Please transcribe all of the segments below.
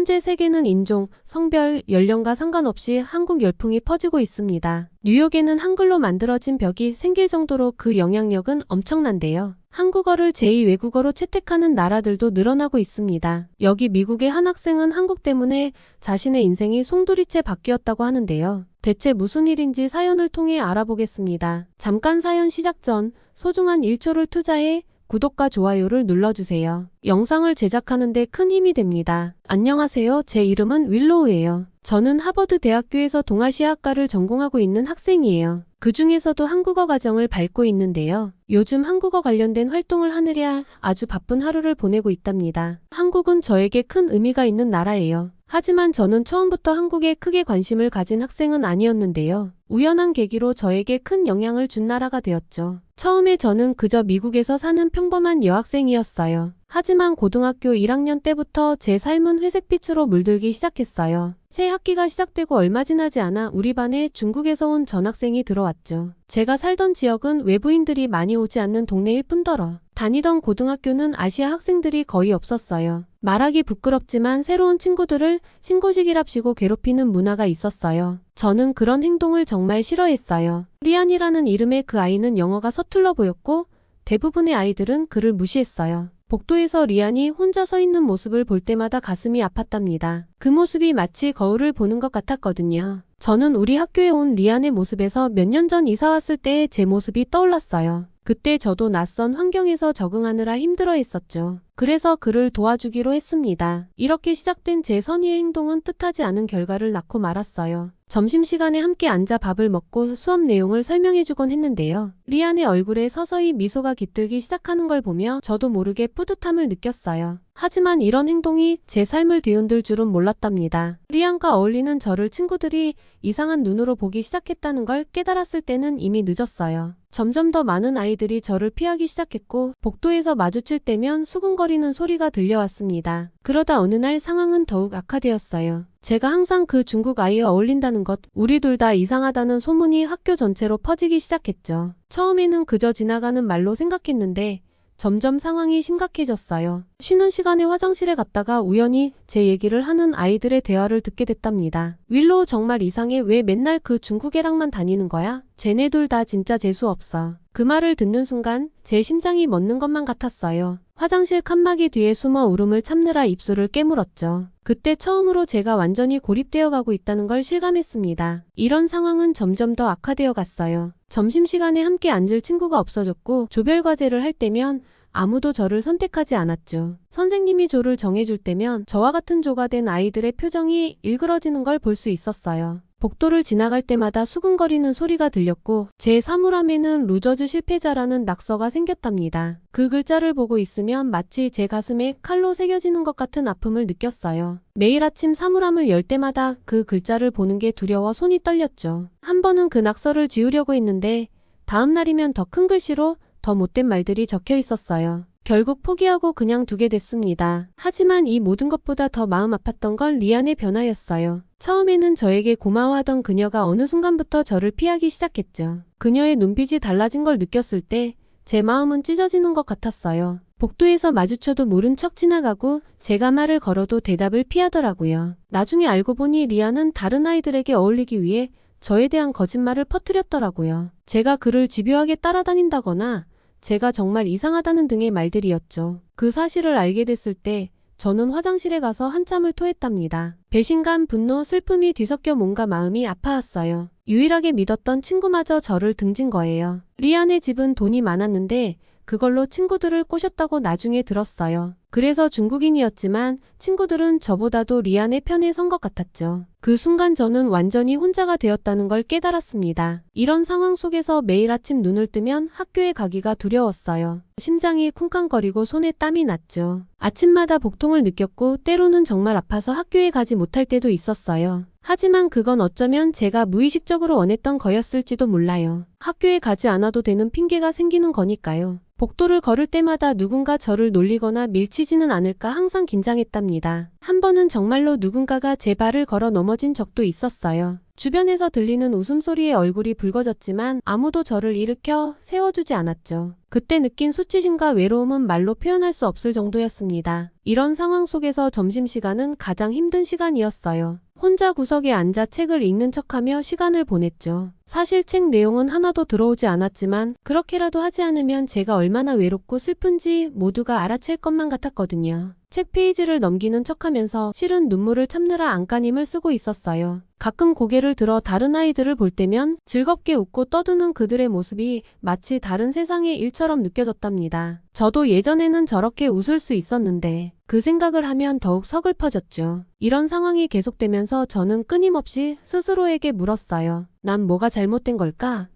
현재 세계는 인종, 성별, 연령과 상관없이 한국 열풍이 퍼지고 있습니다. 뉴욕에는 한글로 만들어진 벽이 생길 정도로 그 영향력은 엄청난데요. 한국어를 제2 외국어로 채택하는 나라들도 늘어나고 있습니다. 여기 미국의 한 학생은 한국 때문에 자신의 인생이 송두리째 바뀌었다고 하는데요. 대체 무슨 일인지 사연을 통해 알아보겠습니다. 잠깐 사연 시작 전 소중한 1초를 투자해 구독과 좋아요를 눌러주세요. 영상을 제작하는데 큰 힘이 됩니다. 안녕하세요. 제 이름은 윌로우예요. 저는 하버드 대학교에서 동아시아학과를 전공하고 있는 학생이에요. 그 중에서도 한국어 과정을 밟고 있는데요. 요즘 한국어 관련된 활동을 하느라 아주 바쁜 하루를 보내고 있답니다. 한국은 저에게 큰 의미가 있는 나라예요. 하지만 저는 처음부터 한국에 크게 관심을 가진 학생은 아니었는데요. 우연한 계기로 저에게 큰 영향을 준 나라가 되었죠. 처음에 저는 그저 미국에서 사는 평범한 여학생이었어요. 하지만 고등학교 1학년 때부터 제 삶은 회색빛으로 물들기 시작했어요. 새 학기가 시작되고 얼마 지나지 않아 우리 반에 중국에서 온 전학생이 들어왔죠. 제가 살던 지역은 외부인들이 많이 오지 않는 동네일 뿐더러 다니던 고등학교는 아시아 학생들이 거의 없었어요. 말하기 부끄럽지만 새로운 친구들을 신고식이랍시고 괴롭히는 문화가 있었어요. 저는 그런 행동을 정말 싫어했어요. 리안이라는 이름의 그 아이는 영어가 서툴러 보였고 대부분의 아이들은 그를 무시했어요. 복도에서 리안이 혼자 서 있는 모습을 볼 때마다 가슴이 아팠답니다. 그 모습이 마치 거울을 보는 것 같았거든요. 저는 우리 학교에 온 리안의 모습에서 몇 년 전 이사 왔을 때의 제 모습이 떠올랐어요. 그때 저도 낯선 환경에서 적응하느라 힘들어했었죠. 그래서 그를 도와주기로 했습니다. 이렇게 시작된 제 선의의 행동은 뜻하지 않은 결과를 낳고 말았어요. 점심시간에 함께 앉아 밥을 먹고 수업 내용을 설명해주곤 했는데요. 리안의 얼굴에 서서히 미소가 깃들기 시작하는 걸 보며 저도 모르게 뿌듯함을 느꼈어요. 하지만 이런 행동이 제 삶을 뒤흔들 줄은 몰랐답니다. 리안과 어울리는 저를 친구들이 이상한 눈으로 보기 시작했다는 걸 깨달았을 때는 이미 늦었어요. 점점 더 많은 아이들이 저를 피하기 시작했고 복도에서 마주칠 때면 수근거리는 소리가 들려왔습니다. 그러다 어느 날 상황은 더욱 악화되었어요. 제가 항상 그 중국 아이와 어울린다는 것, 우리 둘 다 이상하다는 소문이 학교 전체로 퍼지기 시작했죠. 처음에는 그저 지나가는 말로 생각했는데 점점 상황이 심각해졌어요. 쉬는 시간에 화장실에 갔다가 우연히 제 얘기를 하는 아이들의 대화를 듣게 됐답니다. 윌로우 정말 이상해. 왜 맨날 그 중국 애랑만 다니는 거야? 쟤네 둘 다 진짜 재수 없어. 그 말을 듣는 순간 제 심장이 멎는 것만 같았어요. 화장실 칸막이 뒤에 숨어 울음을 참느라 입술을 깨물었죠. 그때 처음으로 제가 완전히 고립되어 가고 있다는 걸 실감했습니다. 이런 상황은 점점 더 악화되어 갔어요. 점심시간에 함께 앉을 친구가 없어졌고 조별과제를 할 때면 아무도 저를 선택하지 않았죠. 선생님이 조를 정해줄 때면 저와 같은 조가 된 아이들의 표정이 일그러지는 걸 볼 수 있었어요. 복도를 지나갈 때마다 수근거리는 소리가 들렸고 제 사물함에는 루저즈 실패자라는 낙서가 생겼답니다. 그 글자를 보고 있으면 마치 제 가슴에 칼로 새겨지는 것 같은 아픔을 느꼈어요. 매일 아침 사물함을 열 때마다 그 글자를 보는 게 두려워 손이 떨렸죠. 한 번은 그 낙서를 지우려고 했는데 다음 날이면 더 큰 글씨로 더 못된 말들이 적혀 있었어요. 결국 포기하고 그냥 두게 됐습니다. 하지만 이 모든 것보다 더 마음 아팠던 건 리안의 변화였어요. 처음에는 저에게 고마워하던 그녀가 어느 순간부터 저를 피하기 시작했죠. 그녀의 눈빛이 달라진 걸 느꼈을 때 제 마음은 찢어지는 것 같았어요. 복도에서 마주쳐도 모른 척 지나가고 제가 말을 걸어도 대답을 피하더라고요. 나중에 알고 보니 리안은 다른 아이들에게 어울리기 위해 저에 대한 거짓말을 퍼뜨렸더라고요. 제가 그를 집요하게 따라다닌다거나 제가 정말 이상하다는 등의 말들이었죠. 그 사실을 알게 됐을 때 저는 화장실에 가서 한참을 토했답니다. 배신감, 분노, 슬픔이 뒤섞여 뭔가 마음이 아파왔어요. 유일하게 믿었던 친구마저 저를 등진 거예요. 리안의 집은 돈이 많았는데 그걸로 친구들을 꼬셨다고 나중에 들었어요. 그래서 중국인이었지만 친구들은 저보다도 리안의 편에 선 것 같았죠. 그 순간 저는 완전히 혼자가 되었다는 걸 깨달았습니다. 이런 상황 속에서 매일 아침 눈을 뜨면 학교에 가기가 두려웠어요. 심장이 쿵쾅거리고 손에 땀이 났죠. 아침마다 복통을 느꼈고 때로는 정말 아파서 학교에 가지 못할 때도 있었어요. 하지만 그건 어쩌면 제가 무의식적으로 원했던 거였을지도 몰라요. 학교에 가지 않아도 되는 핑계가 생기는 거니까요. 복도를 걸을 때마다 누군가 저를 놀리거나 밀치지는 않을까 항상 긴장했답니다. 한 번은 정말로 누군가가 제 발을 걸어 넘어진 적도 있었어요. 주변에서 들리는 웃음소리에 얼굴이 붉어졌지만 아무도 저를 일으켜 세워주지 않았죠. 그때 느낀 수치심과 외로움은 말로 표현할 수 없을 정도였습니다. 이런 상황 속에서 점심시간은 가장 힘든 시간이었어요. 혼자 구석에 앉아 책을 읽는 척하며 시간을 보냈죠. 사실 책 내용은 하나도 들어오지 않았지만 그렇게라도 하지 않으면 제가 얼마나 외롭고 슬픈지 모두가 알아챌 것만 같았거든요. 책 페이지를 넘기는 척하면서 실은 눈물을 참느라 안간힘을 쓰고 있었어요. 가끔 고개를 들어 다른 아이들을 볼 때면 즐겁게 웃고 떠드는 그들의 모습이 마치 다른 세상의 일처럼 느껴졌답니다. 저도 예전에는 저렇게 웃을 수 있었는데 그 생각을 하면 더욱 서글퍼졌죠. 이런 상황이 계속되면서 저는 끊임없이 스스로에게 물었어요. 난 뭐가 잘못된 걸까?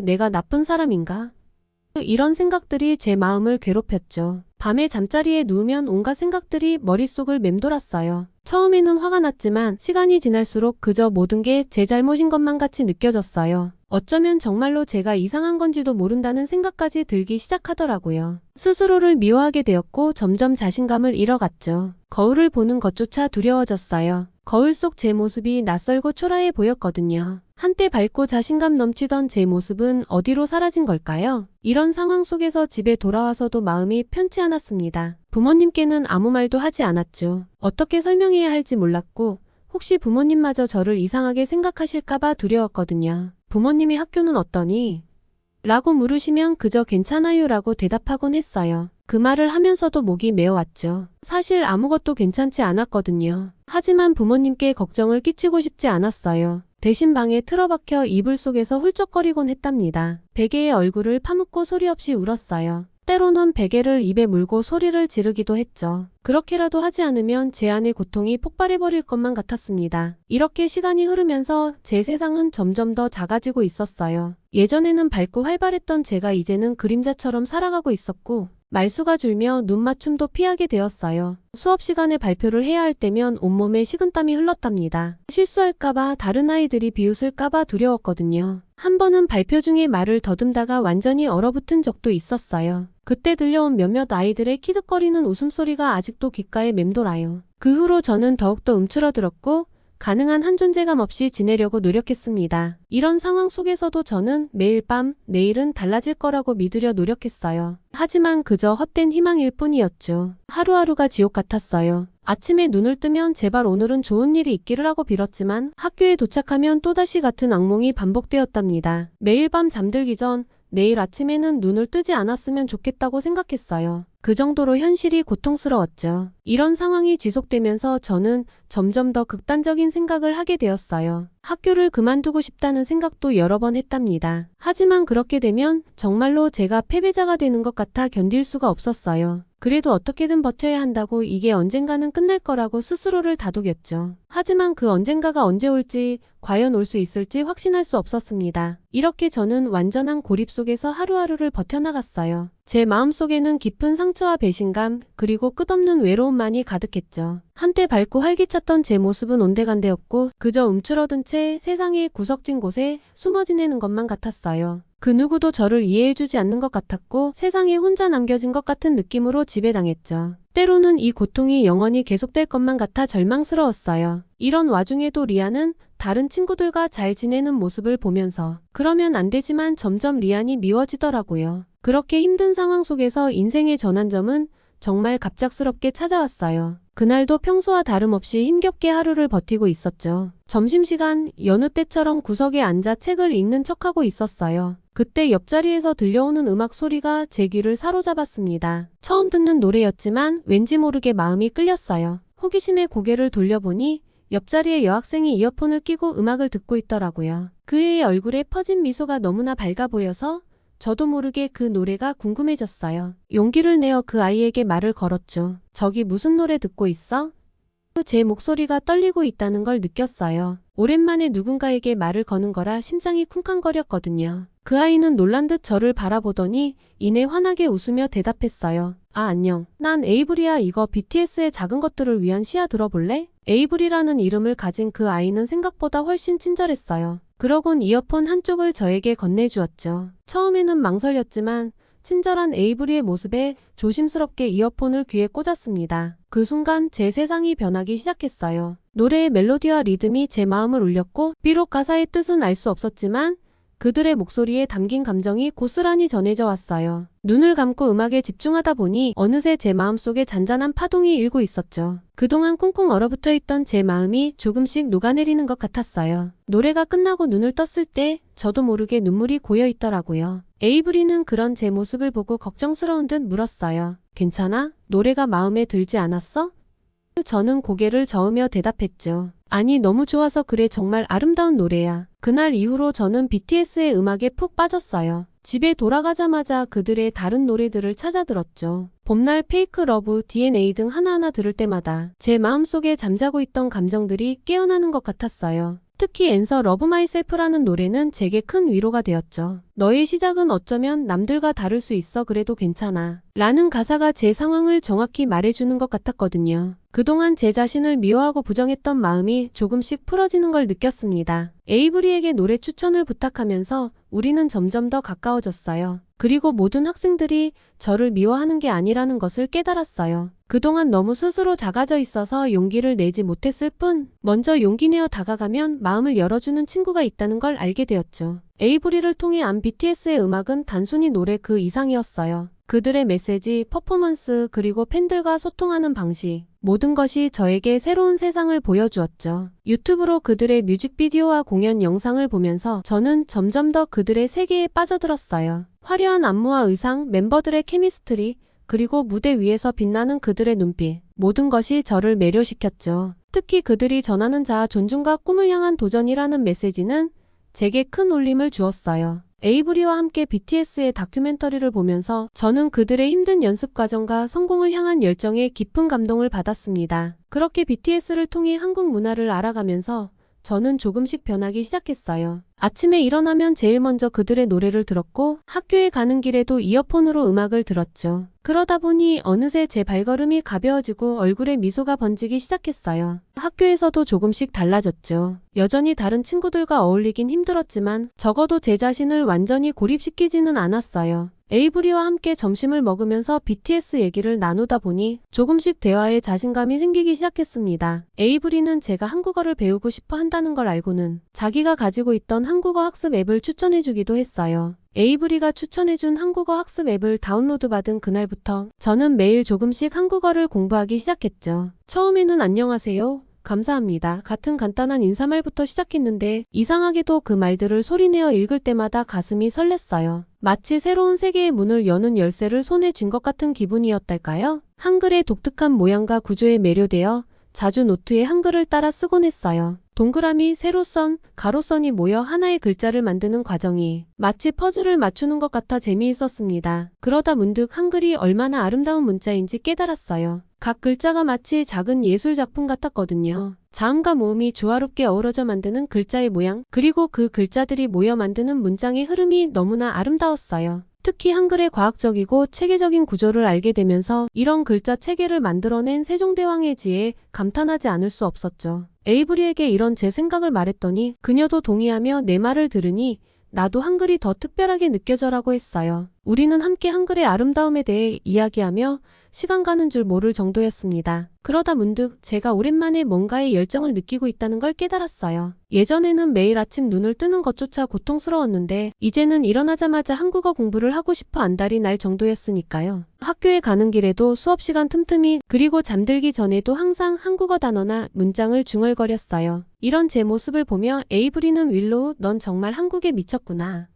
내가 나쁜 사람인가? 이런 생각들이 제 마음을 괴롭혔죠. 밤에 잠자리에 누우면 온갖 생각들이 머릿속을 맴돌았어요. 처음에는 화가 났지만 시간이 지날수록 그저 모든 게 제 잘못인 것만 같이 느껴졌어요. 어쩌면 정말로 제가 이상한 건지도 모른다는 생각까지 들기 시작하더라고요. 스스로를 미워하게 되었고 점점 자신감을 잃어갔죠. 거울을 보는 것조차 두려워졌어요. 거울 속 제 모습이 낯설고 초라해 보였거든요. 한때 밝고 자신감 넘치던 제 모습은 어디로 사라진 걸까요? 이런 상황 속에서 집에 돌아와서도 마음이 편치 않았습니다. 부모님께는 아무 말도 하지 않았죠. 어떻게 설명해야 할지 몰랐고 혹시 부모님마저 저를 이상하게 생각하실까봐 두려웠거든요. 부모님이 학교는 어떠니? 라고 물으시면 그저 괜찮아요 라고 대답하곤 했어요. 그 말을 하면서도 목이 메어왔죠. 사실 아무것도 괜찮지 않았거든요. 하지만 부모님께 걱정을 끼치고 싶지 않았어요. 대신 방에 틀어박혀 이불 속에서 훌쩍거리곤 했답니다. 베개의 얼굴을 파묻고 소리 없이 울었어요. 때로는 베개를 입에 물고 소리를 지르기도 했죠. 그렇게라도 하지 않으면 제 안의 고통이 폭발해버릴 것만 같았습니다. 이렇게 시간이 흐르면서 제 세상은 점점 더 작아지고 있었어요. 예전에는 밝고 활발했던 제가 이제는 그림자처럼 살아가고 있었고 말수가 줄며 눈맞춤도 피하게 되었어요. 수업 시간에 발표를 해야 할 때면 온몸에 식은땀이 흘렀답니다. 실수할까봐 다른 아이들이 비웃을까봐 두려웠거든요. 한 번은 발표 중에 말을 더듬다가 완전히 얼어붙은 적도 있었어요. 그때 들려온 몇몇 아이들의 키득거리는 웃음소리가 아직도 귓가에 맴돌아요. 그 후로 저는 더욱더 움츠러들었고 가능한 한 존재감 없이 지내려고 노력했습니다. 이런 상황 속에서도 저는 매일 밤 내일은 달라질 거라고 믿으려 노력했어요. 하지만 그저 헛된 희망일 뿐이었죠. 하루하루가 지옥 같았어요. 아침에 눈을 뜨면 제발 오늘은 좋은 일이 있기를 하고 빌었지만 학교에 도착하면 또다시 같은 악몽이 반복되었답니다. 매일 밤 잠들기 전 내일 아침에는 눈을 뜨지 않았으면 좋겠다고 생각했어요. 그 정도로 현실이 고통스러웠죠. 이런 상황이 지속되면서 저는 점점 더 극단적인 생각을 하게 되었어요. 학교를 그만두고 싶다는 생각도 여러 번 했답니다. 하지만 그렇게 되면 정말로 제가 패배자가 되는 것 같아 견딜 수가 없었어요. 그래도 어떻게든 버텨야 한다고 이게 언젠가는 끝날 거라고 스스로를 다독였죠. 하지만 그 언젠가가 언제 올지 과연 올 수 있을지 확신할 수 없었습니다. 이렇게 저는 완전한 고립 속에서 하루하루를 버텨나갔어요. 제 마음속에는 깊은 상처와 배신감 그리고 끝없는 외로움만이 가득했죠. 한때 밝고 활기찼던 제 모습은 온데간데없고 그저 움츠러든 채 세상의 구석진 곳에 숨어 지내는 것만 같았어요. 그 누구도 저를 이해해주지 않는 것 같았고 세상에 혼자 남겨진 것 같은 느낌으로 지배당했죠. 때로는 이 고통이 영원히 계속될 것만 같아 절망스러웠어요. 이런 와중에도 리아는 다른 친구들과 잘 지내는 모습을 보면서 그러면 안 되지만 점점 리안이 미워지더라고요. 그렇게 힘든 상황 속에서 인생의 전환점은 정말 갑작스럽게 찾아왔어요. 그날도 평소와 다름없이 힘겹게 하루를 버티고 있었죠. 점심시간 여느 때처럼 구석에 앉아 책을 읽는 척하고 있었어요. 그때 옆자리에서 들려오는 음악 소리가 제 귀를 사로잡았습니다. 처음 듣는 노래였지만 왠지 모르게 마음이 끌렸어요. 호기심에 고개를 돌려보니 옆자리에 여학생이 이어폰을 끼고 음악을 듣고 있더라고요. 그의 얼굴에 퍼진 미소가 너무나 밝아 보여서 저도 모르게 그 노래가 궁금해졌어요. 용기를 내어 그 아이에게 말을 걸었죠. 저기 무슨 노래 듣고 있어? 제 목소리가 떨리고 있다는 걸 느꼈어요. 오랜만에 누군가에게 말을 거는 거라 심장이 쿵쾅거렸거든요. 그 아이는 놀란 듯 저를 바라보더니 이내 환하게 웃으며 대답했어요. 아, 안녕. 난 에이브리야. 이거 BTS의 작은 것들을 위한 시야 들어볼래? 에이브리라는 이름을 가진 그 아이는 생각보다 훨씬 친절했어요. 그러곤 이어폰 한쪽을 저에게 건네주었죠. 처음에는 망설였지만 친절한 에이브리의 모습에 조심스럽게 이어폰을 귀에 꽂았습니다. 그 순간 제 세상이 변하기 시작했어요. 노래의 멜로디와 리듬이 제 마음을 울렸고 비록 가사의 뜻은 알 수 없었지만 그들의 목소리에 담긴 감정이 고스란히 전해져 왔어요. 눈을 감고 음악에 집중하다 보니 어느새 제 마음속에 잔잔한 파동이 일고 있었죠. 그동안 꽁꽁 얼어붙어 있던 제 마음이 조금씩 녹아내리는 것 같았어요. 노래가 끝나고 눈을 떴을 때 저도 모르게 눈물이 고여 있더라고요. 에이브리는 그런 제 모습을 보고 걱정스러운 듯 물었어요. 괜찮아? 노래가 마음에 들지 않았어? 저는 고개를 저으며 대답했죠. 아니, 너무 좋아서 그래. 정말 아름다운 노래야. 그날 이후로 저는 BTS의 음악에 푹 빠졌어요. 집에 돌아가자마자 그들의 다른 노래들을 찾아 들었죠. 봄날, 페이크 러브, DNA 등 하나하나 들을 때마다 제 마음속에 잠자고 있던 감정들이 깨어나는 것 같았어요. 특히 앤서 러브 마이셀프라는 노래는 제게 큰 위로가 되었죠. 너의 시작은 어쩌면 남들과 다를 수 있어. 그래도 괜찮아. 라는 가사가 제 상황을 정확히 말해주는 것 같았거든요. 그동안 제 자신을 미워하고 부정했던 마음이 조금씩 풀어지는 걸 느꼈습니다. 에이브리에게 노래 추천을 부탁하면서 우리는 점점 더 가까워졌어요. 그리고 모든 학생들이 저를 미워하는 게 아니라는 것을 깨달았어요. 그동안 너무 스스로 작아져 있어서 용기를 내지 못했을 뿐 먼저 용기 내어 다가가면 마음을 열어주는 친구가 있다는 걸 알게 되었죠. 에이브리를 통해 안 BTS의 음악은 단순히 노래 그 이상이었어요. 그들의 메시지, 퍼포먼스, 그리고 팬들과 소통하는 방식, 모든 것이 저에게 새로운 세상을 보여주었죠. 유튜브로 그들의 뮤직비디오와 공연 영상을 보면서 저는 점점 더 그들의 세계에 빠져들었어요. 화려한 안무와 의상, 멤버들의 케미스트리, 그리고 무대 위에서 빛나는 그들의 눈빛, 모든 것이 저를 매료시켰죠. 특히 그들이 전하는 자아, 존중과 꿈을 향한 도전이라는 메시지는 제게 큰 울림을 주었어요. 에이브리와 함께 BTS의 다큐멘터리를 보면서 저는 그들의 힘든 연습 과정과 성공을 향한 열정에 깊은 감동을 받았습니다. 그렇게 BTS를 통해 한국 문화를 알아가면서 저는 조금씩 변하기 시작했어요. 아침에 일어나면 제일 먼저 그들의 노래를 들었고 학교에 가는 길에도 이어폰으로 음악을 들었죠. 그러다 보니 어느새 제 발걸음이 가벼워지고 얼굴에 미소가 번지기 시작했어요. 학교에서도 조금씩 달라졌죠. 여전히 다른 친구들과 어울리긴 힘들었지만 적어도 제 자신을 완전히 고립시키지는 않았어요. 에이브리와 함께 점심을 먹으면서 BTS 얘기를 나누다 보니 조금씩 대화에 자신감이 생기기 시작했습니다. 에이브리는 제가 한국어를 배우고 싶어 한다는 걸 알고는 자기가 가지고 있던 한국어 학습 앱을 추천해주기도 했어요. 에이브리가 추천해준 한국어 학습 앱을 다운로드받은 그날부터 저는 매일 조금씩 한국어를 공부하기 시작했죠. 처음에는 안녕하세요, 감사합니다 같은 간단한 인사말부터 시작했는데 이상하게도 그 말들을 소리내어 읽을 때마다 가슴이 설렜어요. 마치 새로운 세계의 문을 여는 열쇠를 손에 쥔 것 같은 기분이었달까요? 한글의 독특한 모양과 구조에 매료되어 자주 노트에 한글을 따라 쓰곤 했어요. 동그라미, 세로선, 가로선이 모여 하나의 글자를 만드는 과정이 마치 퍼즐을 맞추는 것 같아 재미있었습니다. 그러다 문득 한글이 얼마나 아름다운 문자인지 깨달았어요. 각 글자가 마치 작은 예술작품 같았거든요. 자음과 모음이 조화롭게 어우러져 만드는 글자의 모양, 그리고 그 글자들이 모여 만드는 문장의 흐름이 너무나 아름다웠어요. 특히 한글의 과학적이고 체계적인 구조를 알게 되면서 이런 글자 체계를 만들어낸 세종대왕의 지혜에 감탄하지 않을 수 없었죠. 에이브리에게 이런 제 생각을 말했더니 그녀도 동의하며 내 말을 들으니 나도 한글이 더 특별하게 느껴져라고 했어요. 우리는 함께 한글의 아름다움에 대해 이야기하며 시간 가는 줄 모를 정도였습니다. 그러다 문득 제가 오랜만에 뭔가에 열정을 느끼고 있다는 걸 깨달았어요. 예전에는 매일 아침 눈을 뜨는 것조차 고통스러웠는데 이제는 일어나자마자 한국어 공부를 하고 싶어 안달이 날 정도였으니까요. 학교에 가는 길에도 수업 시간 틈틈이 그리고 잠들기 전에도 항상 한국어 단어나 문장을 중얼거렸어요. 이런 제 모습을 보며 에이브리는 윌로우, 넌 정말 한국에 미쳤구나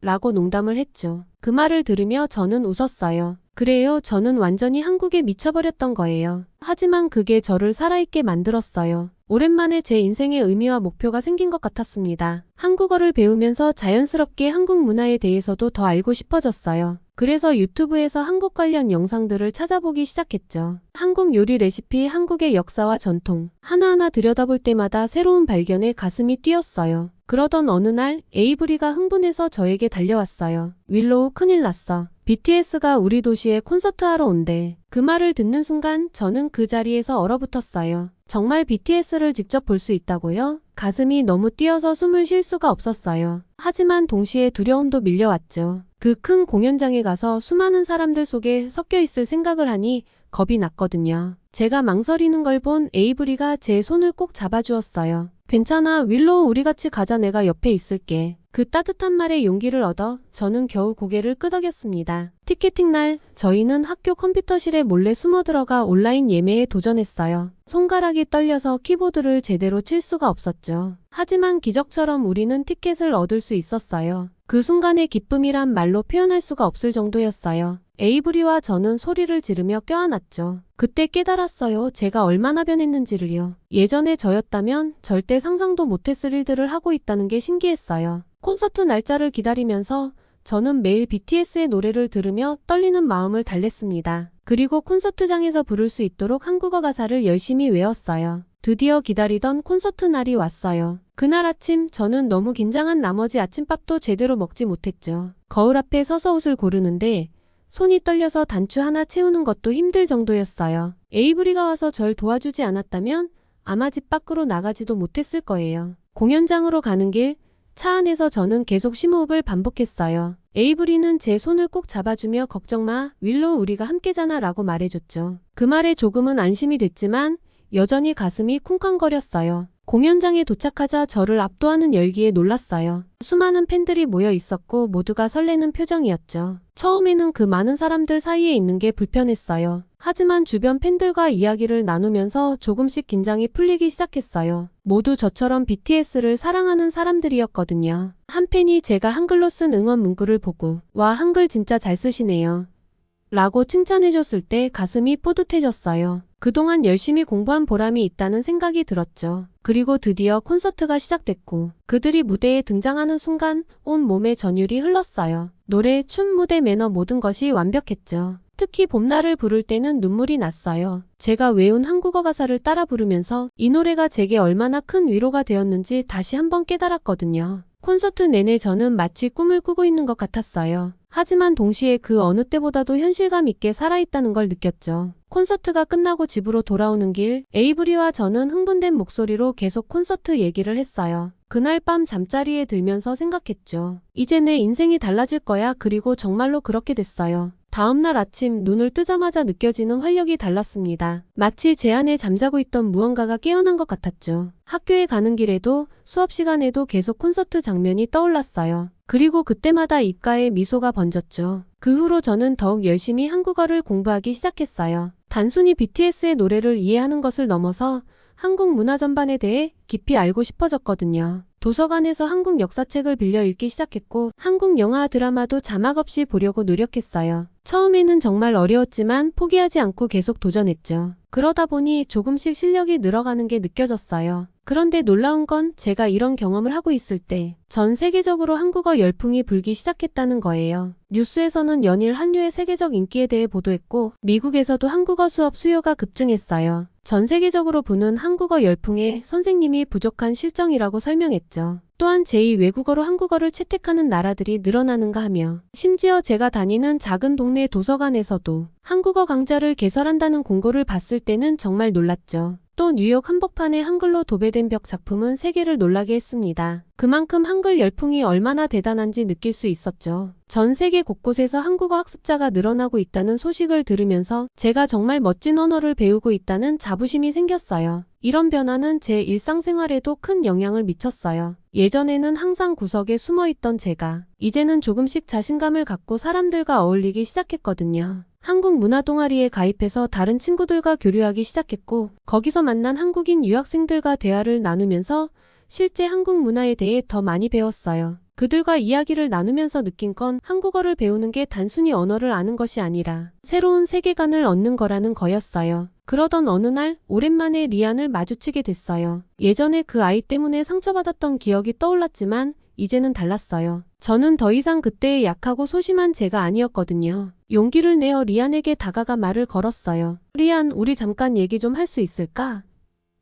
라고 농담을 했죠. 그 말을 들으며 저는 웃었어요. 그래요, 저는 완전히 한국에 미쳐버렸던 거예요. 하지만 그게 저를 살아있게 만들었어요. 오랜만에 제 인생의 의미와 목표가 생긴 것 같았습니다. 한국어를 배우면서 자연스럽게 한국 문화에 대해서도 더 알고 싶어졌어요. 그래서 유튜브에서 한국 관련 영상들을 찾아보기 시작했죠. 한국 요리 레시피, 한국의 역사와 전통, 하나하나 들여다볼 때마다 새로운 발견에 가슴이 뛰었어요. 그러던 어느 날 에이브리가 흥분해서 저에게 달려왔어요. 윌로우, 큰일 났어. BTS가 우리 도시에 콘서트하러 온대. 그 말을 듣는 순간 저는 그 자리에서 얼어붙었어요. 정말 BTS를 직접 볼 수 있다고요? 가슴이 너무 뛰어서 숨을 쉴 수가 없었어요. 하지만 동시에 두려움도 밀려왔죠. 그 큰 공연장에 가서 수많은 사람들 속에 섞여 있을 생각을 하니 겁이 났거든요. 제가 망설이는 걸 본 에이브리가 제 손을 꼭 잡아주었어요. 괜찮아, 윌로우, 우리 같이 가자. 내가 옆에 있을게. 그 따뜻한 말에 용기를 얻어 저는 겨우 고개를 끄덕였습니다. 티켓팅 날 저희는 학교 컴퓨터실에 몰래 숨어 들어가 온라인 예매에 도전했어요. 손가락이 떨려서 키보드를 제대로 칠 수가 없었죠. 하지만 기적처럼 우리는 티켓을 얻을 수 있었어요. 그 순간의 기쁨이란 말로 표현할 수가 없을 정도였어요. 에이브리와 저는 소리를 지르며 껴안았죠. 그때 깨달았어요. 제가 얼마나 변했는지를요. 예전에 저였다면 절대 상상도 못했을 일들을 하고 있다는 게 신기했어요. 콘서트 날짜를 기다리면서 저는 매일 BTS의 노래를 들으며 떨리는 마음을 달랬습니다. 그리고 콘서트장에서 부를 수 있도록 한국어 가사를 열심히 외웠어요. 드디어 기다리던 콘서트 날이 왔어요. 그날 아침 저는 너무 긴장한 나머지 아침밥도 제대로 먹지 못했죠. 거울 앞에 서서 옷을 고르는데 손이 떨려서 단추 하나 채우는 것도 힘들 정도였어요. 에이브리가 와서 절 도와주지 않았다면 아마 집 밖으로 나가지도 못했을 거예요. 공연장으로 가는 길, 차 안에서 저는 계속 심호흡을 반복했어요. 에이브리는 제 손을 꼭 잡아주며 걱정 마, 윌로우, 우리가 함께잖아 라고 말해줬죠. 그 말에 조금은 안심이 됐지만 여전히 가슴이 쿵쾅거렸어요. 공연장에 도착하자 저를 압도하는 열기에 놀랐어요. 수많은 팬들이 모여 있었고 모두가 설레는 표정이었죠. 처음에는 그 많은 사람들 사이에 있는 게 불편했어요. 하지만 주변 팬들과 이야기를 나누면서 조금씩 긴장이 풀리기 시작했어요. 모두 저처럼 BTS를 사랑하는 사람들이었거든요. 한 팬이 제가 한글로 쓴 응원 문구를 보고 와, 한글 진짜 잘 쓰시네요 라고 칭찬해줬을 때 가슴이 뿌듯해졌어요. 그동안 열심히 공부한 보람이 있다는 생각이 들었죠. 그리고 드디어 콘서트가 시작됐고 그들이 무대에 등장하는 순간 온 몸에 전율이 흘렀어요. 노래, 춤, 무대, 매너 모든 것이 완벽했죠. 특히 봄날을 부를 때는 눈물이 났어요. 제가 외운 한국어 가사를 따라 부르면서 이 노래가 제게 얼마나 큰 위로가 되었는지 다시 한번 깨달았거든요. 콘서트 내내 저는 마치 꿈을 꾸고 있는 것 같았어요. 하지만 동시에 그 어느 때보다도 현실감 있게 살아있다는 걸 느꼈죠. 콘서트가 끝나고 집으로 돌아오는 길, 에이브리와 저는 흥분된 목소리로 계속 콘서트 얘기를 했어요. 그날 밤 잠자리에 들면서 생각했죠. 이제 내 인생이 달라질 거야. 그리고 정말로 그렇게 됐어요. 다음날 아침 눈을 뜨자마자 느껴지는 활력이 달랐습니다. 마치 제 안에 잠자고 있던 무언가가 깨어난 것 같았죠. 학교에 가는 길에도 수업 시간에도 계속 콘서트 장면이 떠올랐어요. 그리고 그때마다 입가에 미소가 번졌죠. 그 후로 저는 더욱 열심히 한국어를 공부하기 시작했어요. 단순히 BTS의 노래를 이해하는 것을 넘어서 한국 문화 전반에 대해 깊이 알고 싶어졌거든요. 도서관에서 한국 역사책을 빌려 읽기 시작했고 한국 영화, 드라마도 자막 없이 보려고 노력했어요. 처음에는 정말 어려웠지만 포기하지 않고 계속 도전했죠. 그러다 보니 조금씩 실력이 늘어가는 게 느껴졌어요. 그런데 놀라운 건 제가 이런 경험을 하고 있을 때 전 세계적으로 한국어 열풍이 불기 시작했다는 거예요. 뉴스에서는 연일 한류의 세계적 인기에 대해 보도했고 미국에서도 한국어 수업 수요가 급증했어요. 전 세계적으로 부는 한국어 열풍에 선생님이 부족한 실정이라고 설명했죠. 또한 제2 외국어로 한국어를 채택하는 나라들이 늘어나는가 하며 심지어 제가 다니는 작은 동네 도서관에서도 한국어 강좌를 개설한다는 공고를 봤을 때는 정말 놀랐죠. 또 뉴욕 한복판에 한글로 도배된 벽 작품은 세계를 놀라게 했습니다. 그만큼 한글 열풍이 얼마나 대단한지 느낄 수 있었죠. 전 세계 곳곳에서 한국어 학습자가 늘어나고 있다는 소식을 들으면서 제가 정말 멋진 언어를 배우고 있다는 자부심이 생겼어요. 이런 변화는 제 일상생활에도 큰 영향을 미쳤어요. 예전에는 항상 구석에 숨어있던 제가 이제는 조금씩 자신감을 갖고 사람들과 어울리기 시작했거든요. 한국 문화 동아리에 가입해서 다른 친구들과 교류하기 시작했고 거기서 만난 한국인 유학생들과 대화를 나누면서 실제 한국 문화에 대해 더 많이 배웠어요. 그들과 이야기를 나누면서 느낀 건 한국어를 배우는 게 단순히 언어를 아는 것이 아니라 새로운 세계관을 얻는 거라는 거였어요. 그러던 어느 날 오랜만에 리안을 마주치게 됐어요. 예전에 그 아이 때문에 상처받았던 기억이 떠올랐지만 이제는 달랐어요. 저는 더 이상 그때의 약하고 소심한 제가 아니었거든요. 용기를 내어 리안에게 다가가 말을 걸었어요. 리안, 우리 잠깐 얘기 좀 할 수 있을까?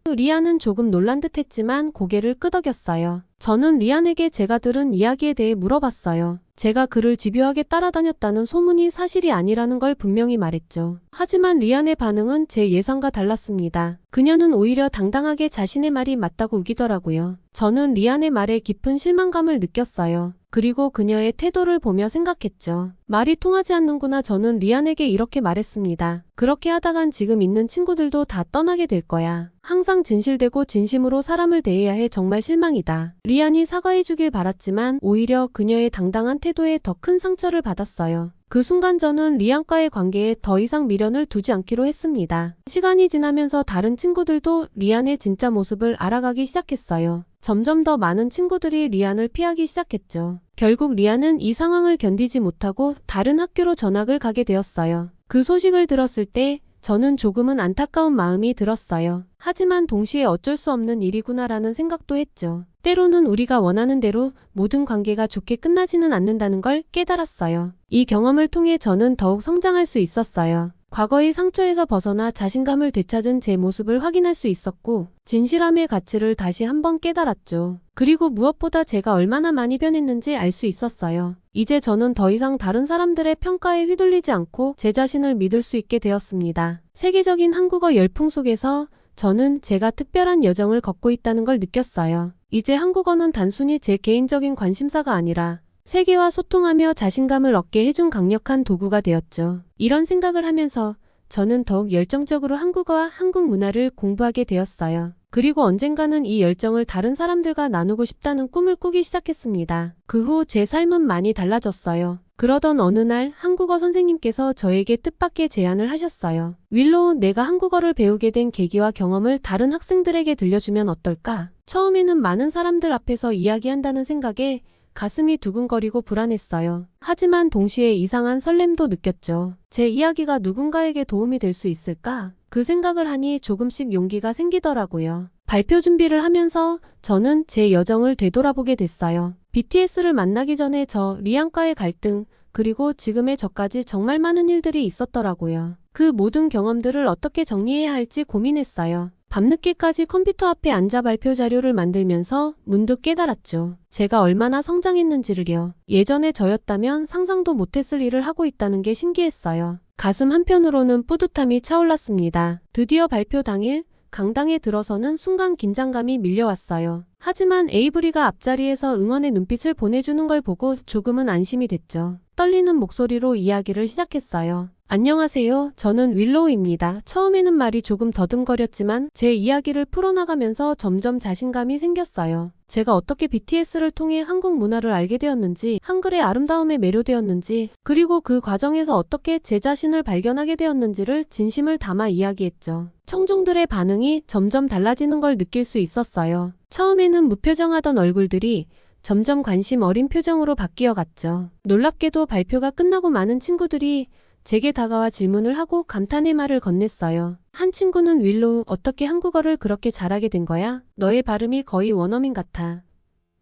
리안은 조금 놀란 듯 했지만 고개를 끄덕였어요. 저는 리안에게 제가 들은 이야기에 대해 물어봤어요. 제가 그를 집요하게 따라다녔다는 소문이 사실이 아니라는 걸 분명히 말했죠. 하지만 리안의 반응은 제 예상과 달랐습니다. 그녀는 오히려 당당하게 자신의 말이 맞다고 우기더라고요. 저는 리안의 말에 깊은 실망감을 느꼈어요. 그리고 그녀의 태도를 보며 생각했죠. 말이 통하지 않는구나. 저는 리안에게 이렇게 말했습니다. 그렇게 하다간 지금 있는 친구들도 다 떠나게 될 거야. 항상 진실되고 진심으로 사람을 대해야 해. 정말 실망이다. 리안이 사과해주길 바랐지만 오히려 그녀의 당당한 태도에 더 큰 상처를 받았어요. 그 순간 저는 리안과의 관계에 더 이상 미련을 두지 않기로 했습니다. 시간이 지나면서 다른 친구들도 리안의 진짜 모습을 알아가기 시작했어요. 점점 더 많은 친구들이 리안을 피하기 시작했죠. 결국 리안은 이 상황을 견디지 못하고 다른 학교로 전학을 가게 되었어요. 그 소식을 들었을 때 저는 조금은 안타까운 마음이 들었어요. 하지만 동시에 어쩔 수 없는 일이구나라는 생각도 했죠. 때로는 우리가 원하는 대로 모든 관계가 좋게 끝나지는 않는다는 걸 깨달았어요. 이 경험을 통해 저는 더욱 성장할 수 있었어요. 과거의 상처에서 벗어나 자신감을 되찾은 제 모습을 확인할 수 있었고 진실함의 가치를 다시 한번 깨달았죠. 그리고 무엇보다 제가 얼마나 많이 변했는지 알 수 있었어요. 이제 저는 더 이상 다른 사람들의 평가에 휘둘리지 않고 제 자신을 믿을 수 있게 되었습니다. 세계적인 한국어 열풍 속에서 저는 제가 특별한 여정을 걷고 있다는 걸 느꼈어요. 이제 한국어는 단순히 제 개인적인 관심사가 아니라 세계와 소통하며 자신감을 얻게 해준 강력한 도구가 되었죠. 이런 생각을 하면서 저는 더욱 열정적으로 한국어와 한국 문화를 공부하게 되었어요. 그리고 언젠가는 이 열정을 다른 사람들과 나누고 싶다는 꿈을 꾸기 시작했습니다. 그 후 제 삶은 많이 달라졌어요. 그러던 어느 날 한국어 선생님께서 저에게 뜻밖의 제안을 하셨어요. 윌로우, 내가 한국어를 배우게 된 계기와 경험을 다른 학생들에게 들려주면 어떨까? 처음에는 많은 사람들 앞에서 이야기한다는 생각에 가슴이 두근거리고 불안했어요. 하지만 동시에 이상한 설렘도 느꼈죠. 제 이야기가 누군가에게 도움이 될 수 있을까? 그 생각을 하니 조금씩 용기가 생기더라고요. 발표 준비를 하면서 저는 제 여정을 되돌아보게 됐어요. BTS를 만나기 전에 저, 리안과의 갈등, 그리고 지금의 저까지 정말 많은 일들이 있었더라고요. 그 모든 경험들을 어떻게 정리해야 할지 고민했어요. 밤늦게까지 컴퓨터 앞에 앉아 발표 자료를 만들면서 문득 깨달았죠. 제가 얼마나 성장했는지를요. 예전에 저였다면 상상도 못했을 일을 하고 있다는 게 신기했어요. 가슴 한편으로는 뿌듯함이 차올랐습니다. 드디어 발표 당일 강당에 들어서는 순간 긴장감이 밀려왔어요. 하지만 에이브리가 앞자리에서 응원의 눈빛을 보내주는 걸 보고 조금은 안심이 됐죠. 떨리는 목소리로 이야기를 시작했어요. 안녕하세요. 저는 윌로우입니다. 처음에는 말이 조금 더듬거렸지만 제 이야기를 풀어나가면서 점점 자신감이 생겼어요. 제가 어떻게 BTS를 통해 한국 문화를 알게 되었는지, 한글의 아름다움에 매료되었는지, 그리고 그 과정에서 어떻게 제 자신을 발견하게 되었는지를 진심을 담아 이야기했죠. 청중들의 반응이 점점 달라지는 걸 느낄 수 있었어요. 처음에는 무표정하던 얼굴들이 점점 관심 어린 표정으로 바뀌어 갔죠. 놀랍게도 발표가 끝나고 많은 친구들이 제게 다가와 질문을 하고 감탄의 말을 건넸어요. 한 친구는 윌로우, 어떻게 한국어를 그렇게 잘하게 된 거야? 너의 발음이 거의 원어민 같아.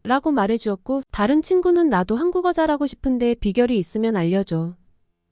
라고 말해주었고, 다른 친구는 나도 한국어 잘하고 싶은데 비결이 있으면 알려줘.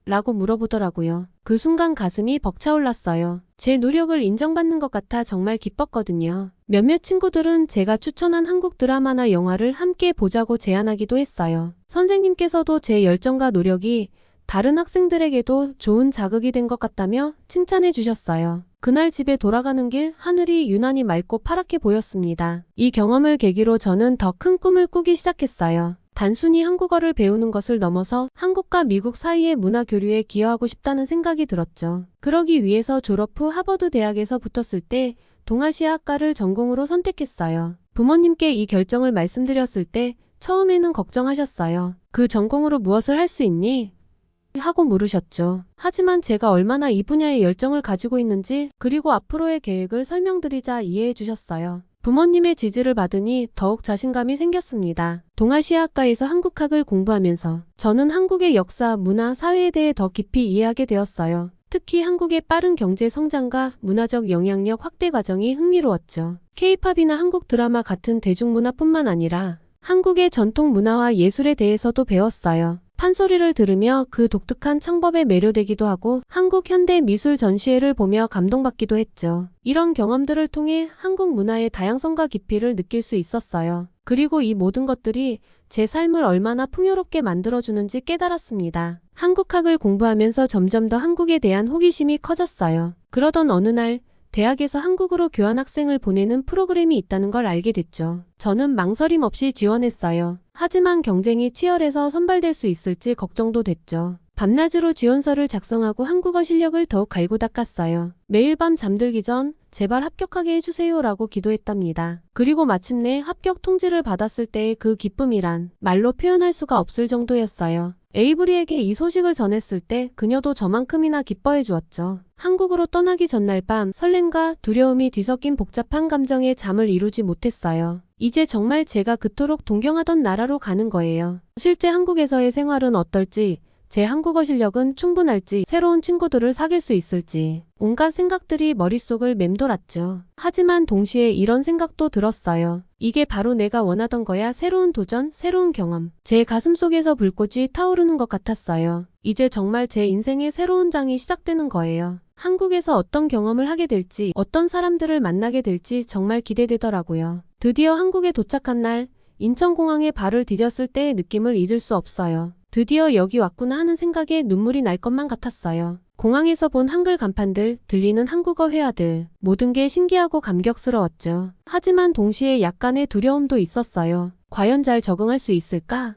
라고 물어보더라고요. 그 순간 가슴이 벅차올랐어요. 제 노력을 인정받는 것 같아 정말 기뻤거든요. 몇몇 친구들은 제가 추천한 한국 드라마나 영화를 함께 보자고 제안하기도 했어요. 선생님께서도 제 열정과 노력이 다른 학생들에게도 좋은 자극이 된 것 같다며 칭찬해 주셨어요. 그날 집에 돌아가는 길 하늘이 유난히 맑고 파랗게 보였습니다. 이 경험을 계기로 저는 더 큰 꿈을 꾸기 시작했어요. 단순히 한국어를 배우는 것을 넘어서 한국과 미국 사이의 문화 교류에 기여하고 싶다는 생각이 들었죠. 그러기 위해서 졸업 후 하버드 대학에서 붙었을 때 동아시아 학과를 전공으로 선택했어요. 부모님께 이 결정을 말씀드렸을 때 처음에는 걱정하셨어요. 그 전공으로 무엇을 할 수 있니? 하고 물으셨죠. 하지만 제가 얼마나 이 분야에 열정을 가지고 있는지 그리고 앞으로의 계획을 설명드리자 이해해 주셨어요. 부모님의 지지를 받으니 더욱 자신감이 생겼습니다. 동아시아학과에서 한국학을 공부하면서 저는 한국의 역사, 문화, 사회에 대해 더 깊이 이해하게 되었어요. 특히 한국의 빠른 경제 성장과 문화적 영향력 확대 과정이 흥미로웠죠. K-팝이나 한국 드라마 같은 대중문화뿐만 아니라 한국의 전통 문화와 예술에 대해서도 배웠어요. 판소리를 들으며 그 독특한 창법에 매료되기도 하고 한국 현대 미술 전시회를 보며 감동받기도 했죠. 이런 경험들을 통해 한국 문화의 다양성과 깊이를 느낄 수 있었어요. 그리고 이 모든 것들이 제 삶을 얼마나 풍요롭게 만들어주는지 깨달았습니다. 한국학을 공부하면서 점점 더 한국에 대한 호기심이 커졌어요. 그러던 어느 날 대학에서 한국으로 교환학생을 보내는 프로그램이 있다는 걸 알게 됐죠. 저는 망설임 없이 지원했어요. 하지만 경쟁이 치열해서 선발될 수 있을지 걱정도 됐죠. 밤낮으로 지원서를 작성하고 한국어 실력을 더욱 갈고 닦았어요. 매일 밤 잠들기 전 제발 합격하게 해주세요라고 기도했답니다. 그리고 마침내 합격 통지를 받았을 때의 그 기쁨이란 말로 표현할 수가 없을 정도였어요. 에이브리에게 이 소식을 전했을 때 그녀도 저만큼이나 기뻐해 주었죠. 한국으로 떠나기 전날 밤 설렘과 두려움이 뒤섞인 복잡한 감정에 잠을 이루지 못했어요. 이제 정말 제가 그토록 동경하던 나라로 가는 거예요. 실제 한국에서의 생활은 어떨지, 제 한국어 실력은 충분할지, 새로운 친구들을 사귈 수 있을지 온갖 생각들이 머릿속을 맴돌았죠. 하지만 동시에 이런 생각도 들었어요. 이게 바로 내가 원하던 거야. 새로운 도전, 새로운 경험. 제 가슴속에서 불꽃이 타오르는 것 같았어요. 이제 정말 제 인생의 새로운 장이 시작되는 거예요. 한국에서 어떤 경험을 하게 될지, 어떤 사람들을 만나게 될지 정말 기대되더라고요. 드디어 한국에 도착한 날, 인천공항에 발을 디뎠을 때의 느낌을 잊을 수 없어요. 드디어 여기 왔구나 하는 생각에 눈물이 날 것만 같았어요. 공항에서 본 한글 간판들, 들리는 한국어 회화들, 모든 게 신기하고 감격스러웠죠. 하지만 동시에 약간의 두려움도 있었어요. 과연 잘 적응할 수 있을까?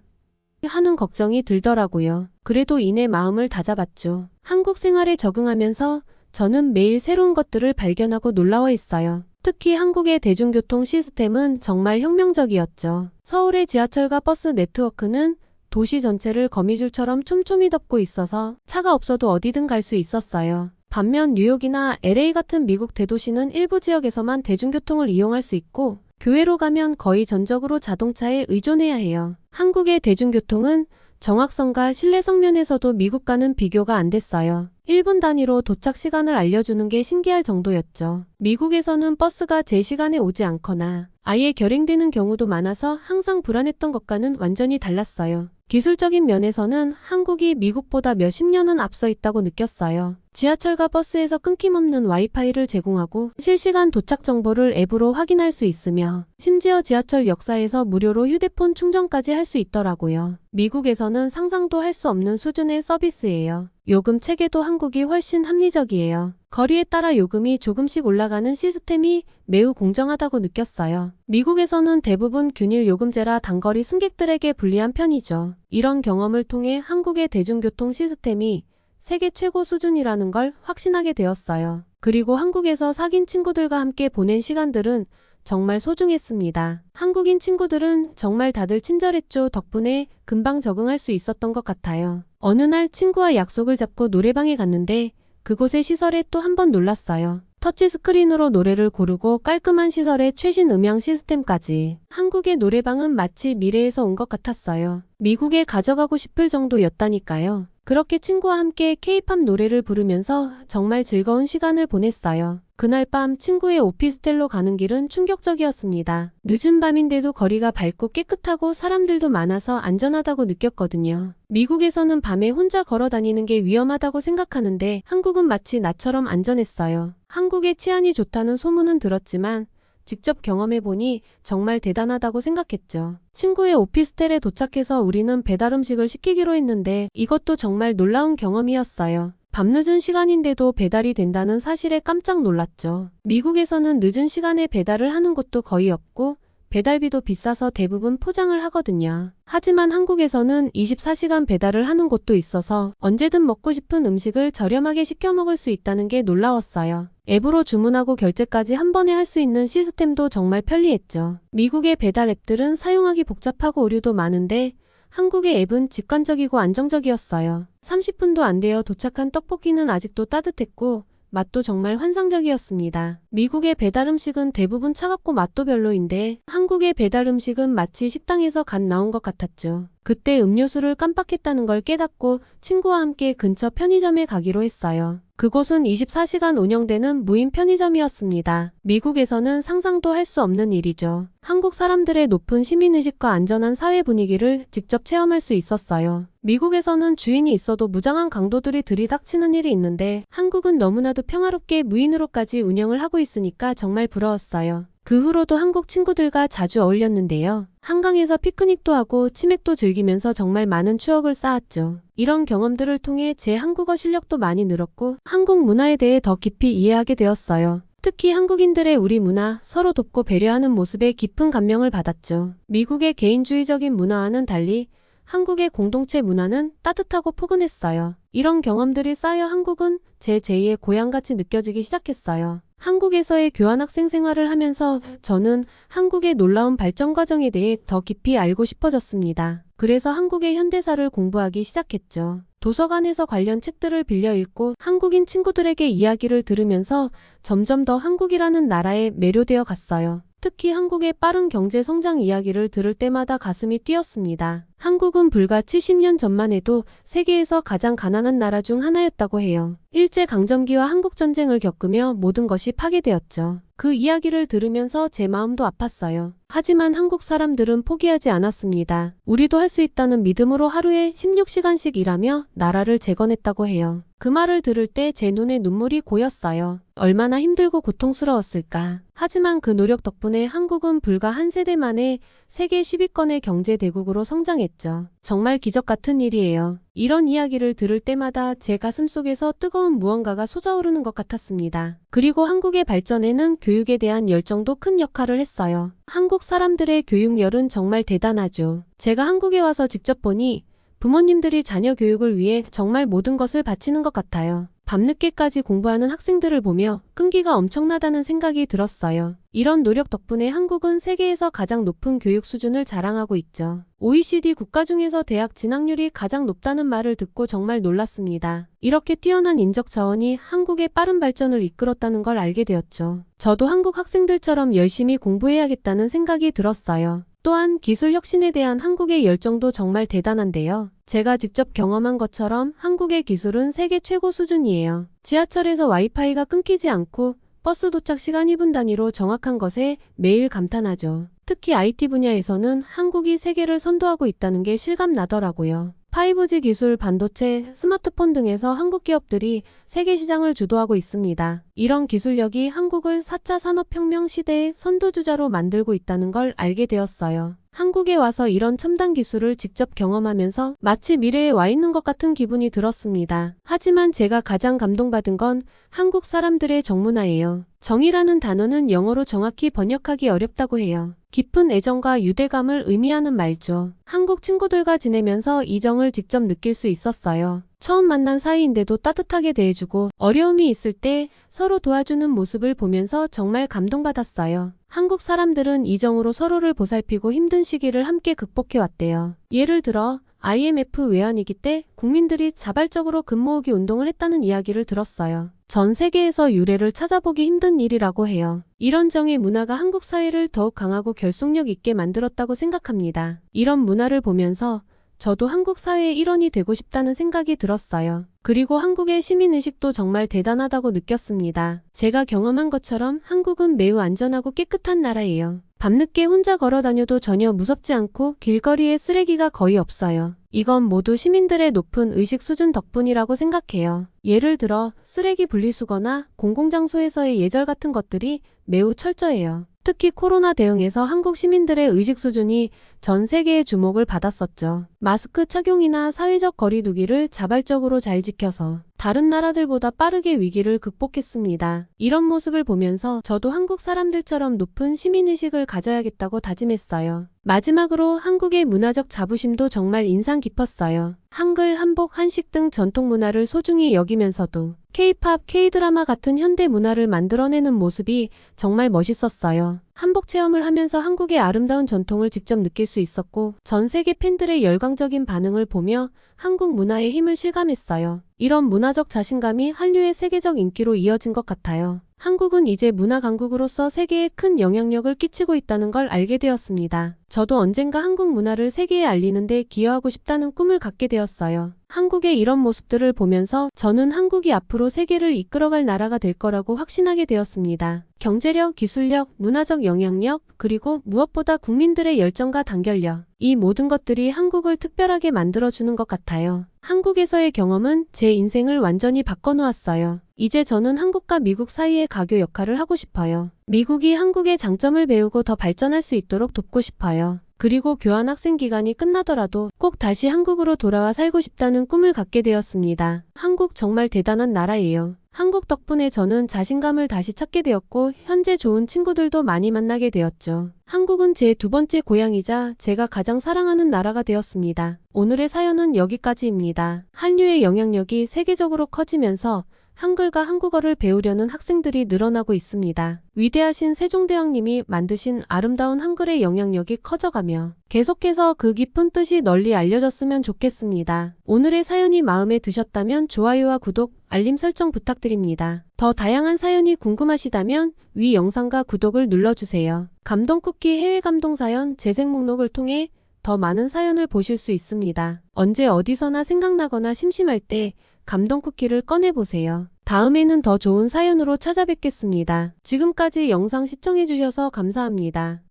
하는 걱정이 들더라고요. 그래도 이내 마음을 다잡았죠. 한국 생활에 적응하면서 저는 매일 새로운 것들을 발견하고 놀라워했어요. 특히 한국의 대중교통 시스템은 정말 혁명적이었죠. 서울의 지하철과 버스 네트워크는 도시 전체를 거미줄처럼 촘촘히 덮고 있어서 차가 없어도 어디든 갈 수 있었어요. 반면 뉴욕이나 LA 같은 미국 대도시는 일부 지역에서만 대중교통을 이용할 수 있고 교외로 가면 거의 전적으로 자동차에 의존해야 해요. 한국의 대중교통은 정확성과 신뢰성 면에서도 미국과는 비교가 안 됐어요. 1분 단위로 도착 시간을 알려주는 게 신기할 정도였죠. 미국에서는 버스가 제 시간에 오지 않거나 아예 결행되는 경우도 많아서 항상 불안했던 것과는 완전히 달랐어요. 기술적인 면에서는 한국이 미국보다 몇십 년은 앞서 있다고 느꼈어요. 지하철과 버스에서 끊김없는 와이파이를 제공하고 실시간 도착 정보를 앱으로 확인할 수 있으며 심지어 지하철 역사에서 무료로 휴대폰 충전까지 할 수 있더라고요. 미국에서는 상상도 할 수 없는 수준의 서비스예요. 요금 체계도 한국이 훨씬 합리적이에요. 거리에 따라 요금이 조금씩 올라가는 시스템이 매우 공정하다고 느꼈어요. 미국에서는 대부분 균일 요금제라 단거리 승객들에게 불리한 편이죠. 이런 경험을 통해 한국의 대중교통 시스템이 세계 최고 수준이라는 걸 확신하게 되었어요. 그리고 한국에서 사귄 친구들과 함께 보낸 시간들은 정말 소중했습니다. 한국인 친구들은 정말 다들 친절했죠. 덕분에 금방 적응할 수 있었던 것 같아요. 어느 날 친구와 약속을 잡고 노래방에 갔는데 그곳의 시설에 또 한 번 놀랐어요. 터치스크린으로 노래를 고르고 깔끔한 시설에 최신 음향 시스템까지. 한국의 노래방은 마치 미래에서 온 것 같았어요. 미국에 가져가고 싶을 정도였다니까요. 그렇게 친구와 함께 K-팝 노래를 부르면서 정말 즐거운 시간을 보냈어요. 그날 밤 친구의 오피스텔로 가는 길은 충격적이었습니다. 늦은 밤인데도 거리가 밝고 깨끗하고 사람들도 많아서 안전하다고 느꼈거든요. 미국에서는 밤에 혼자 걸어 다니는 게 위험하다고 생각하는데 한국은 마치 나처럼 안전했어요. 한국의 치안이 좋다는 소문은 들었지만 직접 경험해보니 정말 대단하다고 생각했죠. 친구의 오피스텔에 도착해서 우리는 배달 음식을 시키기로 했는데 이것도 정말 놀라운 경험이었어요. 밤늦은 시간인데도 배달이 된다는 사실에 깜짝 놀랐죠. 미국에서는 늦은 시간에 배달을 하는 곳도 거의 없고 배달비도 비싸서 대부분 포장을 하거든요. 하지만 한국에서는 24시간 배달을 하는 곳도 있어서 언제든 먹고 싶은 음식을 저렴하게 시켜 먹을 수 있다는 게 놀라웠어요. 앱으로 주문하고 결제까지 한 번에 할 수 있는 시스템도 정말 편리했죠. 미국의 배달 앱들은 사용하기 복잡하고 오류도 많은데 한국의 앱은 직관적이고 안정적이었어요. 30분도 안 되어 도착한 떡볶이는 아직도 따뜻했고 맛도 정말 환상적이었습니다. 미국의 배달 음식은 대부분 차갑고 맛도 별로인데 한국의 배달 음식은 마치 식당에서 갓 나온 것 같았죠. 그때 음료수를 깜빡했다는 걸 깨닫고 친구와 함께 근처 편의점에 가기로 했어요. 그곳은 24시간 운영되는 무인 편의점이었습니다. 미국에서는 상상도 할 수 없는 일이죠. 한국 사람들의 높은 시민의식과 안전한 사회 분위기를 직접 체험할 수 있었어요. 미국에서는 주인이 있어도 무장한 강도들이 들이닥치는 일이 있는데 한국은 너무나도 평화롭게 무인으로까지 운영을 하고 있으니까 정말 부러웠어요. 그 후로도 한국 친구들과 자주 어울렸는데요. 한강에서 피크닉도 하고 치맥도 즐기면서 정말 많은 추억을 쌓았죠. 이런 경험들을 통해 제 한국어 실력도 많이 늘었고 한국 문화에 대해 더 깊이 이해하게 되었어요. 특히 한국인들의 우리 문화, 서로 돕고 배려하는 모습에 깊은 감명을 받았죠. 미국의 개인주의적인 문화와는 달리 한국의 공동체 문화는 따뜻하고 포근했어요. 이런 경험들이 쌓여 한국은 제 제2의 고향같이 느껴지기 시작했어요. 한국에서의 교환학생 생활을 하면서 저는 한국의 놀라운 발전 과정에 대해 더 깊이 알고 싶어졌습니다. 그래서 한국의 현대사를 공부하기 시작했죠. 도서관에서 관련 책들을 빌려 읽고 한국인 친구들에게 이야기를 들으면서 점점 더 한국이라는 나라에 매료되어 갔어요. 특히 한국의 빠른 경제 성장 이야기를 들을 때마다 가슴이 뛰었습니다. 한국은 불과 70년 전만 해도 세계에서 가장 가난한 나라 중 하나였다고 해요. 일제강점기와 한국전쟁을 겪으며 모든 것이 파괴되었죠. 그 이야기를 들으면서 제 마음도 아팠어요. 하지만 한국 사람들은 포기하지 않았습니다. 우리도 할 수 있다는 믿음으로 하루에 16시간씩 일하며 나라를 재건했다고 해요. 그 말을 들을 때 제 눈에 눈물이 고였어요. 얼마나 힘들고 고통스러웠을까. 하지만 그 노력 덕분에 한국은 불과 한 세대 만에 세계 10위권의 경제 대국으로 성장했죠. 정말 기적 같은 일이에요. 이런 이야기를 들을 때마다 제 가슴 속에서 뜨거운 무언가가 솟아오르는 것 같았습니다. 그리고 한국의 발전에는 교육에 대한 열정도 큰 역할을 했어요. 한국 사람들의 교육열은 정말 대단하죠. 제가 한국에 와서 직접 보니 부모님들이 자녀 교육을 위해 정말 모든 것을 바치는 것 같아요. 밤늦게까지 공부하는 학생들을 보며 끈기가 엄청나다는 생각이 들었어요. 이런 노력 덕분에 한국은 세계에서 가장 높은 교육 수준을 자랑하고 있죠. OECD 국가 중에서 대학 진학률이 가장 높다는 말을 듣고 정말 놀랐습니다. 이렇게 뛰어난 인적 자원이 한국의 빠른 발전을 이끌었다는 걸 알게 되었죠. 저도 한국 학생들처럼 열심히 공부해야겠다는 생각이 들었어요. 또한 기술 혁신에 대한 한국의 열정도 정말 대단한데요. 제가 직접 경험한 것처럼 한국의 기술은 세계 최고 수준이에요. 지하철에서 와이파이가 끊기지 않고 버스 도착 시간 2분 단위로 정확한 것에 매일 감탄하죠. 특히 IT 분야에서는 한국이 세계를 선도하고 있다는 게 실감나더라고요. 5G 기술, 반도체, 스마트폰 등에서 한국 기업들이 세계 시장을 주도하고 있습니다. 이런 기술력이 한국을 4차 산업혁명 시대의 선두주자로 만들고 있다는 걸 알게 되었어요. 한국에 와서 이런 첨단 기술을 직접 경험하면서 마치 미래에 와 있는 것 같은 기분이 들었습니다. 하지만 제가 가장 감동받은 건 한국 사람들의 정문화예요. 정이라는 단어는 영어로 정확히 번역하기 어렵다고 해요. 깊은 애정과 유대감을 의미하는 말죠. 한국 친구들과 지내면서 이 정을 직접 느낄 수 있었어요. 처음 만난 사이인데도 따뜻하게 대해주고 어려움이 있을 때 서로 도와주는 모습을 보면서 정말 감동받았어요. 한국 사람들은 이 정으로 서로를 보살피고 힘든 시기를 함께 극복해왔대요. 예를 들어 IMF 외환위기 때 국민들이 자발적으로 금 모으기 운동을 했다는 이야기를 들었어요. 전 세계에서 유례를 찾아보기 힘든 일이라고 해요. 이런 정의 문화가 한국 사회를 더욱 강하고 결속력 있게 만들었다고 생각합니다. 이런 문화를 보면서 저도 한국 사회의 일원이 되고 싶다는 생각이 들었어요. 그리고 한국의 시민의식도 정말 대단하다고 느꼈습니다. 제가 경험한 것처럼 한국은 매우 안전하고 깨끗한 나라예요. 밤늦게 혼자 걸어 다녀도 전혀 무섭지 않고 길거리에 쓰레기가 거의 없어요. 이건 모두 시민들의 높은 의식 수준 덕분이라고 생각해요. 예를 들어 쓰레기 분리수거나 공공장소에서의 예절 같은 것들이 매우 철저해요. 특히 코로나 대응에서 한국 시민들의 의식 수준이 전 세계의 주목을 받았었죠. 마스크 착용이나 사회적 거리 두기를 자발적으로 잘 지켜서 다른 나라들보다 빠르게 위기를 극복했습니다. 이런 모습을 보면서 저도 한국 사람들처럼 높은 시민의식을 가져야겠다고 다짐했어요. 마지막으로 한국의 문화적 자부심도 정말 인상 깊었어요. 한글, 한복, 한식 등 전통 문화를 소중히 여기면서도 K-팝, K-드라마 같은 현대 문화를 만들어내는 모습이 정말 멋있었어요. 한복 체험을 하면서 한국의 아름다운 전통을 직접 느낄 수 있었고 전 세계 팬들의 열광적인 반응을 보며 한국 문화의 힘을 실감했어요. 이런 문화적 자신감이 한류의 세계적 인기로 이어진 것 같아요. 한국은 이제 문화 강국으로서 세계에 큰 영향력을 끼치고 있다는 걸 알게 되었습니다. 저도 언젠가 한국 문화를 세계에 알리는 데 기여하고 싶다는 꿈을 갖게 되었어요. 한국의 이런 모습들을 보면서 저는 한국이 앞으로 세계를 이끌어갈 나라가 될 거라고 확신하게 되었습니다. 경제력, 기술력, 문화적 영향력, 그리고 무엇보다 국민들의 열정과 단결력. 이 모든 것들이 한국을 특별하게 만들어주는 것 같아요. 한국에서의 경험은 제 인생을 완전히 바꿔놓았어요. 이제 저는 한국과 미국 사이의 가교 역할을 하고 싶어요. 미국이 한국의 장점을 배우고 더 발전할 수 있도록 돕고 싶어요. 그리고 교환학생 기간이 끝나더라도 꼭 다시 한국으로 돌아와 살고 싶다는 꿈을 갖게 되었습니다. 한국 정말 대단한 나라예요. 한국 덕분에 저는 자신감을 다시 찾게 되었고 현재 좋은 친구들도 많이 만나게 되었죠. 한국은 제 두 번째 고향이자 제가 가장 사랑하는 나라가 되었습니다. 오늘의 사연은 여기까지입니다. 한류의 영향력이 세계적으로 커지면서 한글과 한국어를 배우려는 학생들이 늘어나고 있습니다. 위대하신 세종대왕님이 만드신 아름다운 한글의 영향력이 커져가며 계속해서 그 깊은 뜻이 널리 알려졌으면 좋겠습니다. 오늘의 사연이 마음에 드셨다면 좋아요와 구독, 알림 설정 부탁드립니다. 더 다양한 사연이 궁금하시다면 위 영상과 구독을 눌러주세요. 감동쿠키 해외 감동사연 재생 목록을 통해 더 많은 사연을 보실 수 있습니다. 언제 어디서나 생각나거나 심심할 때 감동 쿠키를 꺼내보세요. 다음에는 더 좋은 사연으로 찾아뵙겠습니다. 지금까지 영상 시청해주셔서 감사합니다.